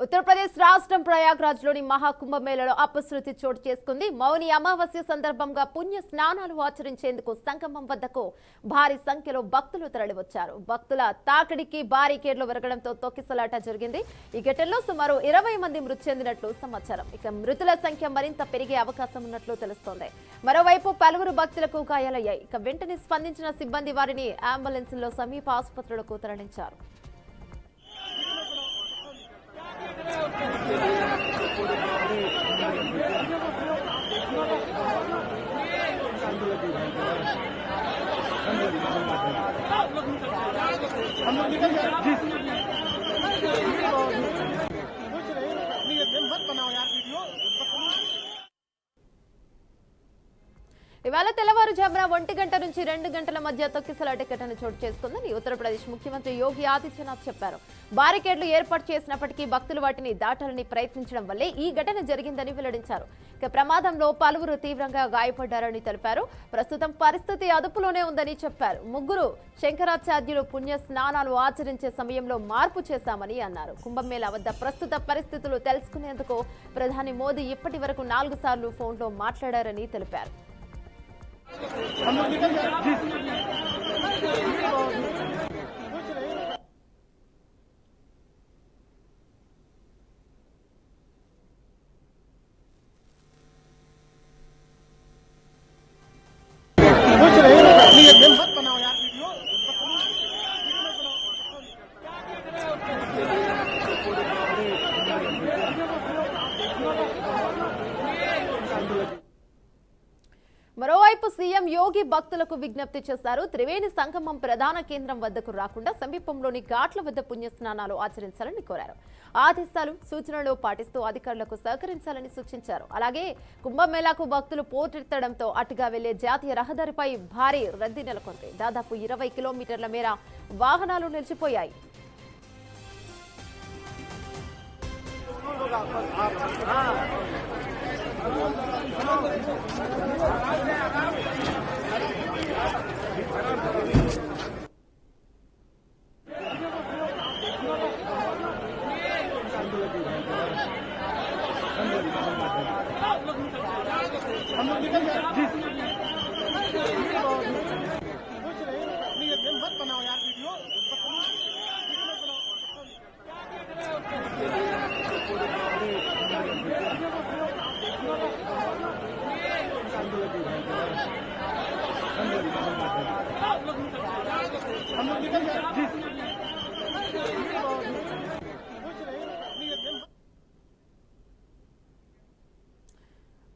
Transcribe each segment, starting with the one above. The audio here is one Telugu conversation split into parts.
ఉత్తరప్రదేశ్ రాష్ట్రం ప్రయాగ్రాజ్లోని మహాకుంభమేళలో అపశృతి చోటు చేసుకుంది. మౌని అమావాస్య సందర్భంగా పుణ్య స్నానాలు ఆచరించేందుకు సంగమం వద్దకు భారీ సంఖ్యలో భక్తులు తరలివచ్చారు. భక్తుల తాకిడికి బారికేడ్లు విరగడంతో తొక్కిసలాట జరిగింది. ఈ ఘటనలో సుమారు 20 మంది మృతి చెందినట్లు సమాచారం. ఇక మృతుల సంఖ్య మరింత పెరిగే అవకాశం ఉన్నట్లు తెలుస్తోంది. మరోవైపు పలువురు భక్తులకు గాయాలయ్యాయి. ఇక వెంటనే స్పందించిన సిబ్బంది వారిని అంబులెన్స్లో సమీప ఆసుపత్రులకు తరలించారు. ఇవాళ తెల్లవారుజామున 1 గంట నుంచి 2 గంటల మధ్య తొక్కిసలాట ఘటన చోటు చేసుకుందని ఉత్తరప్రదేశ్ ముఖ్యమంత్రి యోగి ఆదిత్యనాథ్ చెప్పారు. బారికేడ్లు ఏర్పాటు చేసినప్పటికీ భక్తులు వాటిని దాటాలని ప్రయత్నించడం వల్లే ఈ ఘటన జరిగిందని వెల్లడించారు. ఇక ప్రమాదంలో పలువురు తీవ్రంగా గాయపడ్డారని తెలిపారు. ప్రస్తుతం పరిస్థితి అదుపులోనే ఉందని చెప్పారు. ముగ్గురు శంకరాచార్యులు పుణ్య స్నానాలు ఆచరించే సమయంలో మార్పు చేశామని అన్నారు. కుంభమేళా వద్ద ప్రస్తుత పరిస్థితులు తెలుసుకునేందుకు ప్రధాని మోదీ ఇప్పటి వరకు 4 సార్లు ఫోన్లో మాట్లాడారని తెలిపారు. మరోవైపు సీఎం యోగి భక్తులకు విజ్ఞప్తి చేశారు. త్రివేణి సంగమం ప్రధాన కేంద్రం వద్దకు రాకుండా సమీపంలోని ఘాట్ల వద్ద పుణ్యస్నానాలు ఆచరించాలని కోరారు. ఆదేశాలు సూచనలు పాటిస్తూ అధికారులకు సహకరించాలని సూచించారు. అలాగే కుంభమేళాకు భక్తులు పోటెత్తడంతో అటుగా వెళ్లే జాతీయ రహదారిపై భారీ రద్దీ నెలకొంది. దాదాపు 20 కిలోమీటర్ల మేర వాహనాలు నిలిచిపోయాయి.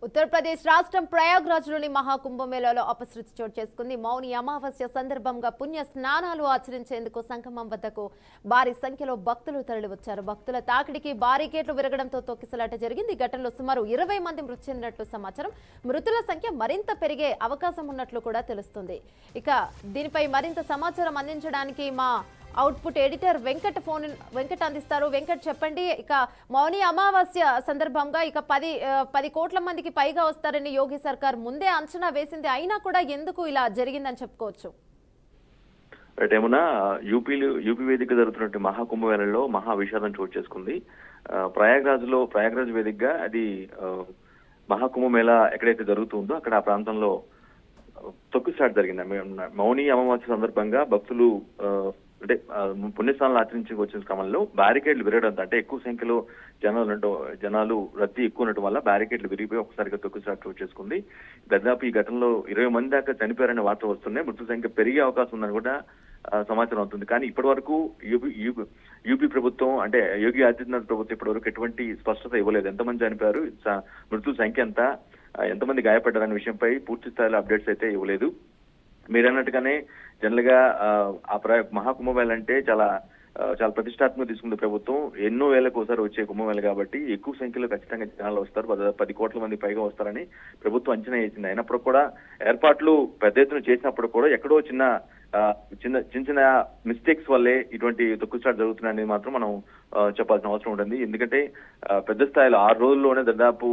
ఉత్తరప్రదేశ్ రాష్ట్రం ప్రయాగ్రాజ్లోని మహాకుంభమేళలో అపశృతి చోటు చేసుకుంది. మౌని అమావాస్య సందర్భంగా పుణ్య స్నానాలు ఆచరించేందుకు సంగమం వద్దకు భారీ సంఖ్యలో భక్తులు తరలివచ్చారు. భక్తుల తాకిడికి బారికేడ్లు విరగడంతో తొక్కిసలాట జరిగింది. ఈ ఘటనలో సుమారు 20 మంది మృతి చెందినట్లు సమాచారం. మృతుల సంఖ్య మరింత పెరిగే అవకాశం ఉన్నట్లు కూడా తెలుస్తుంది. ఇక దీనిపై మరింత సమాచారం అందించడానికి మా అవుట్పుట్ ఎడిటర్ వెంకట్ అందిస్తారు. వెంకట్, చెప్పండి. ఇక మౌని అమావాస్య సందర్భంగా ఇక 10 కోట్ల మందికి పైగా వస్తారని యోగి సర్కార్ ముందే అంచనా వేసింది. అయినా కూడా ఎందుకు ఇలా జరిగిందని చెప్పుకోవచ్చు? ఏమన్నా యూపీ వేదిక జరుగుతున్నట్టు మహాకుంభమేళలో మహా విషాదం చోటు చేసుకుంది. ప్రయాగ్రాజ్ వేదికగా అది మహాకుంభమేళ ఎక్కడైతే జరుగుతుందో అక్కడ ఆ ప్రాంతంలో తొక్కిసలాట జరిగింది. మౌని అమావాస్య సందర్భంగా భక్తులు అంటే పుణ్యస్నానాలు ఆచరించి వచ్చిన క్రమంలో బ్యారికేడ్లు విరగడంతో, అంటే ఎక్కువ సంఖ్యలో జనాలు రద్దీ ఎక్కువ ఉండటం వల్ల బ్యారికేడ్లు విరిగిపోయి ఒకసారిగా తొక్కిసలాట చోటు చేసుకుంది. దాదాపు ఈ ఘటనలో 20 మంది దాకా చనిపోయారనే వార్తలు వస్తున్నాయి. మృతుల సంఖ్య పెరిగే అవకాశం ఉందని కూడా సమాచారం అవుతుంది. కానీ ఇప్పటి వరకు యూపీ ప్రభుత్వం, అంటే యోగి ఆదిత్యనాథ్ ప్రభుత్వం ఇప్పటి వరకు ఎటువంటి స్పష్టత ఇవ్వలేదు. ఎంతమంది చనిపోయారు, మృతుల సంఖ్య ఎంతమంది గాయపడ్డారనే విషయంపై పూర్తి స్థాయిలో అప్డేట్స్ అయితే ఇవ్వలేదు. మీరు అన్నట్టుగానే జనరల్ గా మహాకుంభమేళ అంటే చాలా ప్రతిష్టాత్మకంగా తీసుకుంది ప్రభుత్వం. ఎన్నో వేలకు ఒకసారి వచ్చే కుంభమేళ కాబట్టి ఎక్కువ సంఖ్యలో ఖచ్చితంగా జనాలు వస్తారు. 10 కోట్ల మంది పైగా వస్తారని ప్రభుత్వం అంచనా వేసింది. అయినప్పుడు కూడా ఏర్పాట్లు పెద్ద ఎత్తున చేసినప్పుడు కూడా ఎక్కడో చిన్న మిస్టేక్స్ వల్లే ఇటువంటి తొక్కిసలాట జరుగుతున్నాయని మాత్రం మనం చెప్పాల్సిన అవసరం ఉంటుంది. ఎందుకంటే పెద్ద స్థాయిలో 6 రోజుల్లోనే దాదాపు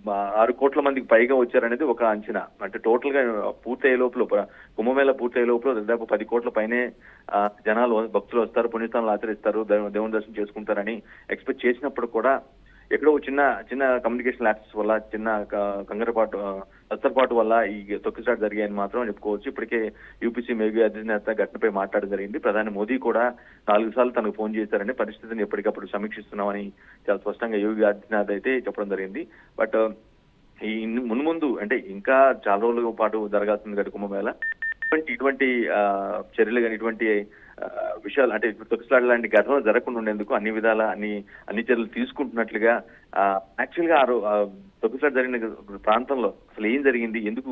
6 కోట్ల మందికి పైగా వచ్చారనేది ఒక అంచనా. అంటే టోటల్ గా పూర్తయ్యే లోపల కుంభమేళ పూర్తయ్యే లోపల దాదాపు 10 కోట్ల పైనే జనాలు భక్తులు వస్తారు, పుణ్యస్థానాలు ఆచరిస్తారు, దేవుని దర్శనం చేసుకుంటారని ఎక్స్పెక్ట్ చేసినప్పుడు కూడా ఎక్కడో చిన్న చిన్న కమ్యూనికేషన్ ల్యాప్సెస్ వల్ల, చిన్న కంగారుపాటు అస్తరపాటు వల్ల ఈ తొక్కిసలాట జరిగాయని మాత్రం చెప్పుకోవచ్చు. ఇప్పటికే యూపీసీ మేఘీ అధినేత ఘటనపై మాట్లాడడం జరిగింది. ప్రధాని మోదీ కూడా 4 సార్లు తనకు ఫోన్ చేశారని, పరిస్థితిని ఎప్పటికప్పుడు సమీక్షిస్తున్నామని చాలా స్పష్టంగా యోగి ఆదిత్యనాథ్ అయితే చెప్పడం జరిగింది. బట్ ఈ మున్ముందు అంటే ఇంకా చాలా రోజుల పాటు జరగాల్సింది కదా కుంభమేళ. ఇటువంటి చర్యలు కానీ ఇటువంటి విషయాలు అంటే తొక్కిసలాట లాంటి ఘటనలు జరగకుండా ఉండేందుకు అన్ని విధాల అన్ని చర్యలు తీసుకుంటున్నట్లుగా యాక్చువల్ గా తొక్కిసలాట జరిగిన ప్రాంతంలో అసలు ఏం జరిగింది, ఎందుకు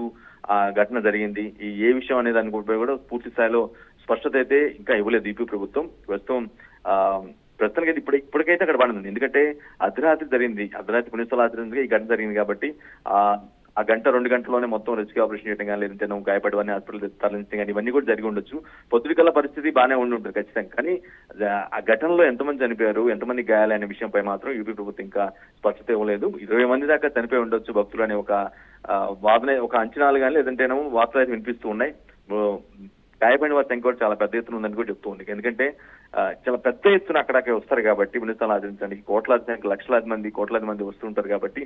ఆ ఘటన జరిగింది, ఈ ఏ విషయం అనేది అనుకుంటే కూడా పూర్తి స్థాయిలో స్పష్టత అయితే ఇంకా ఇవ్వలేదు యూపీ ప్రభుత్వం. ప్రస్తుతం ప్రస్తుతానికి ఇప్పటికైతే అక్కడ పడింది. ఎందుకంటే అర్ధరాత్రి జరిగింది, అర్ధరాత్రి పుణ్యస్థల ఆచరించగా ఈ ఘటన జరిగింది కాబట్టి ఆ గంట 2 గంటల్లోనే మొత్తం రెస్క్యూ ఆపరేషన్ చేయడం కానీ, లేదంటే గాయపడవని హాస్పిటల్ తరలించడం కానీ ఇవన్నీ కూడా జరిగి ఉండొచ్చు. పొద్దుటికల్లా పరిస్థితి బాగానే ఉండి ఉంటుంది ఖచ్చితంగా. కానీ ఆ ఘటనలో ఎంతమంది చనిపోయారు, ఎంతమంది గాయాలనే విషయంపై మాత్రం యూపీ ప్రభుత్వం ఇంకా స్పష్టత ఇవ్వలేదు. 20 మంది దాకా చనిపోయి ఉండొచ్చు భక్తులు అనే ఒక వాదన, ఒక అంచనాలు కానీ లేదంటేనేమో వార్తలు అయితే వినిపిస్తూ ఉన్నాయి. గాయపడిన వారి సంఖ్య కూడా చాలా పెద్ద ఎత్తున ఉందని కూడా చెప్తూ ఉంది. ఎందుకంటే చాలా పెద్ద ఎత్తున అక్కడికి వస్తారు కాబట్టి పుణ్యస్థానాలు ఆచరించడానికి కోట్లాది సంఖ్య, లక్షలాది మంది, కోట్లాది మంది వస్తుంటారు కాబట్టి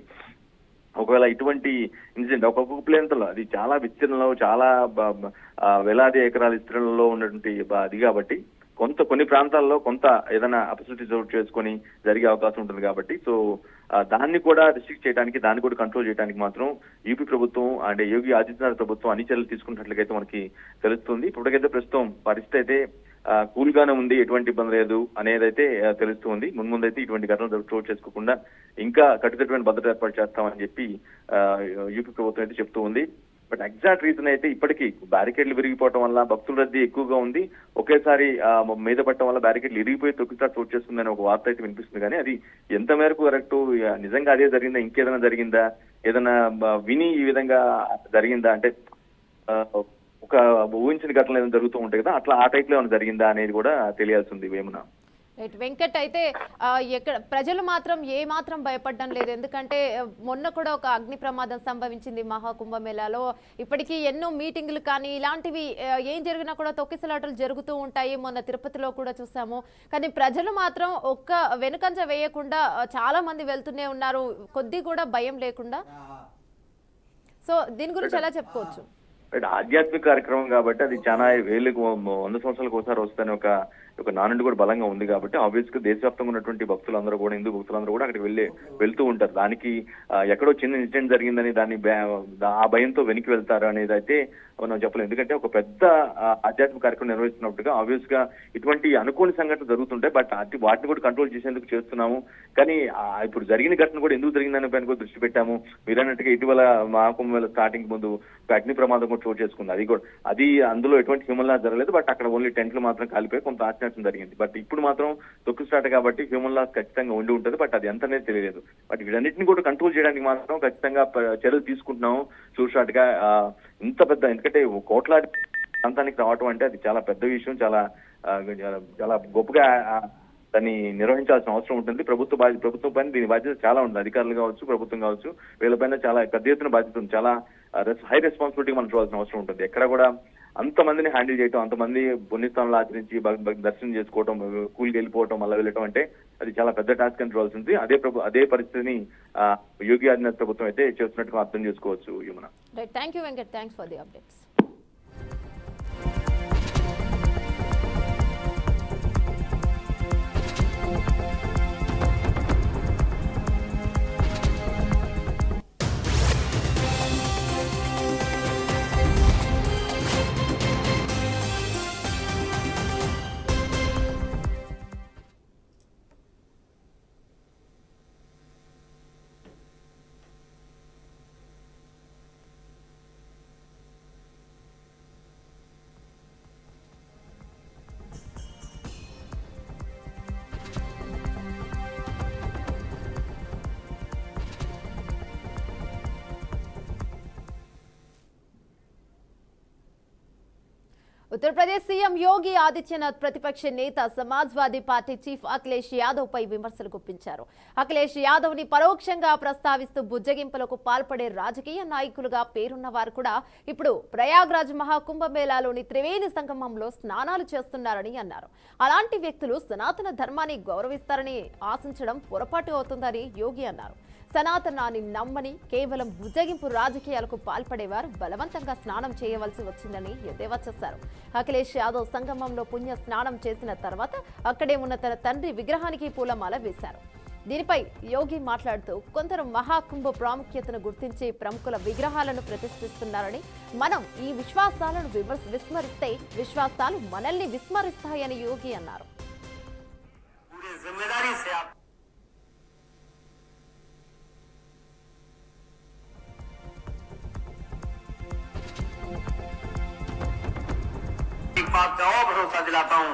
ఒకవేళ ఇటువంటి ఇన్సిడెంట్ ఒక్కొక్క ప్లేన్లో అది చాలా విస్తీర్ణంలో, చాలా వేలాది ఎకరాల విస్తీర్ణంలో ఉన్నటువంటి అది కాబట్టి కొన్ని ప్రాంతాల్లో కొంత ఏదైనా అపశృతి చోటు చేసుకొని జరిగే అవకాశం ఉంటుంది కాబట్టి సో దాన్ని కూడా రిస్ట్రిక్ట్ చేయడానికి, దాన్ని కూడా కంట్రోల్ చేయడానికి మాత్రం యూపీ ప్రభుత్వం అంటే యోగి ఆదిత్యనాథ్ ప్రభుత్వం అన్ని చర్యలు తీసుకున్నట్లయితే మనకి తెలుస్తుంది. ఇప్పటికైతే ప్రస్తుతం పరిస్థితి అయితే కూల్ గానే ఉంది, ఎటువంటి ఇబ్బంది లేదు అనేది అయితే తెలుస్తుంది. ముందైతే ఇటువంటి ఘటనలు చోటు చేసుకోకుండా ఇంకా కట్టుదిట్టమైన భద్రత ఏర్పాటు చేస్తామని చెప్పి యూపీ ప్రభుత్వం అయితే చెప్తూ ఉంది. బట్ ఎగ్జాక్ట్ రీజన్ అయితే ఇప్పటికీ బ్యారికేడ్లు విరిగిపోవడం వల్ల భక్తుల రద్దీ ఎక్కువగా ఉంది, ఒకేసారి మీద పట్టడం వల్ల బ్యారికేడ్లు ఇరిగిపోయి తొక్కిసలాట చోటు చేస్తుందని ఒక వార్త అయితే వినిపిస్తుంది. కానీ అది ఎంత మేరకు కరెక్ట్, నిజంగా అదే జరిగిందా, ఇంకేదైనా జరిగిందా, ఏదైనా విని ఈ విధంగా జరిగిందా అంటే ఒక ఊహించిన ఘటనలు ఏదైనా జరుగుతూ ఉంటాయి కదా, అట్లా ఆ టైప్ లో ఏమైనా జరిగిందా అనేది కూడా తెలియాల్సింది వేమున. రైట్ వెంకట్, అయితే ఎక్కడ ప్రజలు మాత్రం ఏ మాత్రం భయపడడం లేదు. ఎందుకంటే మొన్న కూడా ఒక అగ్ని ప్రమాదం సంభవించింది మహాకుంభమేళాలో. ఇప్పటికీ ఎన్నో మీటింగులు కానీ ఇలాంటివి ఏం జరిగినా కూడా తొక్కిసలాటలు జరుగుతూ ఉంటాయి. మొన్న తిరుపతిలో కూడా చూసాము. కానీ ప్రజలు మాత్రం ఒక్క వెనుకంజ వేయకుండా చాలా మంది వెళ్తూనే ఉన్నారు, కొద్ది కూడా భయం లేకుండా. సో దీని గురించి ఎలా చెప్పుకోవచ్చు? ఆధ్యాత్మిక కార్యక్రమం కాబట్టి అది చాలా 100 సంవత్సరాలకు ఒకసారి వస్తుందని ఒక నానుడి కూడా బలంగా ఉంది కాబట్టి ఆబ్వియస్ గా దేశవ్యాప్తంగా ఉన్నటువంటి భక్తులందరూ కూడా, హిందూ భక్తులందరూ కూడా అక్కడికి వెళ్తూ ఉంటారు. దానికి ఎక్కడో చిన్న ఇన్సిడెంట్ జరిగిందని దాన్ని ఆ భయంతో వెనక్కి వెళ్తారు అనేది అయితే మనం చెప్పలేం. ఎందుకంటే ఒక పెద్ద ఆధ్యాత్మిక కార్యక్రమం నిర్వహిస్తున్నట్టుగా ఆబ్వియస్ గా ఇటువంటి అనుకోని సంఘటనలు జరుగుతుంటాయి. బట్ వాటిని కూడా కంట్రోల్ చేసేందుకు చేస్తున్నాము. కానీ ఇప్పుడు జరిగిన ఘటన కూడా ఎందుకు జరిగిందనే పైన కూడా దృష్టి పెట్టాము. మీరన్నట్టుగా ఇటీవల మహాకుంభమేళ స్టార్టింగ్ ముందు అగ్ని ప్రమాదం కూడా చోటు చేసుకుంది. అది అందులో ఎటువంటి హ్యూమన్ లాస్ జరగలేదు. బట్ అక్కడ ఓన్లీ టెంట్లు మాత్రం కాలిపోయి కొంత ఆశ్చర్యం జరిగింది. బట్ ఇప్పుడు మాత్రం తొక్కిసలాట కాబట్టి హ్యూమన్ లాస్ ఖచ్చితంగా ఉండి ఉంటుంది. బట్ అది ఎంత అనేది తెలియలేదు. బట్ వీటన్నిటిని కూడా కంట్రోల్ చేయడానికి మాత్రం ఖచ్చితంగా చర్యలు తీసుకుంటున్నాము. షూర్ గా ఇంత పెద్ద, ఎందుకంటే కోట్లాది ప్రాంతానికి రావటం అంటే అది చాలా పెద్ద విషయం, చాలా చాలా గొప్పగా దాన్ని నిర్వహించాల్సిన అవసరం ఉంటుంది. ప్రభుత్వం పైన దీని బాధ్యత చాలా ఉంటుంది. అధికారులు కావచ్చు, ప్రభుత్వం కావచ్చు, వీళ్ళపైన చాలా పెద్ద ఎత్తున బాధ్యత ఉంది. చాలా హై రెస్పాన్సిబిలిటీ మనం చూడాల్సిన అవసరం ఉంటుంది. ఎక్కడ కూడా అంతమందిని హ్యాండిల్ చేయటం, అంతమంది పుణ్యస్థానాలు ఆచరించి దర్శనం చేసుకోవటం, కూలికి వెళ్ళిపోవటం, మళ్ళీ వెళ్ళటం అంటే అది చాలా పెద్ద టాస్క్ అని చూడాల్సింది. అదే పరిస్థితిని యోగి ఆదిత్యనాథ్ ప్రభుత్వం అయితే చేస్తున్నట్టుగా అర్థం చేసుకోవచ్చు. యుమన. Right, thank you Venkat, thanks for the updates. Uttar Pradesh CM Yogi Adityanath ప్రతిపక్ష నేత సమాజ్వాదీ పార్టీ చీఫ్ అఖిలేష్ యాదవ్ పై విమర్శలు గుప్పించారు. అఖిలేష్ యాదవ్ ని పరోక్షంగా ప్రస్తావిస్తూ బుజ్జగింపులకు పాల్పడే రాజకీయ నాయకులుగా పేరున్న వారు కూడా ఇప్పుడు ప్రయాగ్రాజ్ మహాకుంభమేళాలోని త్రివేణి సంగమంలో స్నానాలు చేస్తున్నారని అన్నారు. అలాంటి వ్యక్తులు సనాతన ధర్మాన్ని గౌరవిస్తారని ఆశించడం పొరపాటు అవుతుందని యోగి అన్నారు. సనాతనాన్ని నమ్మని కేవలం బుజ్జగింపు రాజకీయాలకు పాల్పడేవారు బలవంతంగా స్నానం చేయవలసి వచ్చిందని ఎద్దేవా చేశారు. అఖిలేష్ యాదవ్ సంగమంలో పుణ్య స్నానం చేసిన తర్వాత అక్కడే ఉన్న తన తండ్రి విగ్రహానికి పూలమాల వేశారు. దీనిపై యోగి మాట్లాడుతూ కొందరు మహాకుంభ ప్రాముఖ్యతను గుర్తించి ప్రముఖుల విగ్రహాలను ప్రతిష్ఠిస్తున్నారని, మనం ఈ విశ్వాసాలను విస్మరిస్తే విశ్వాసాలు మనల్ని విస్మరిస్తాయని యోగి అన్నారు. एक बात का और भरोसा दिलाता हूं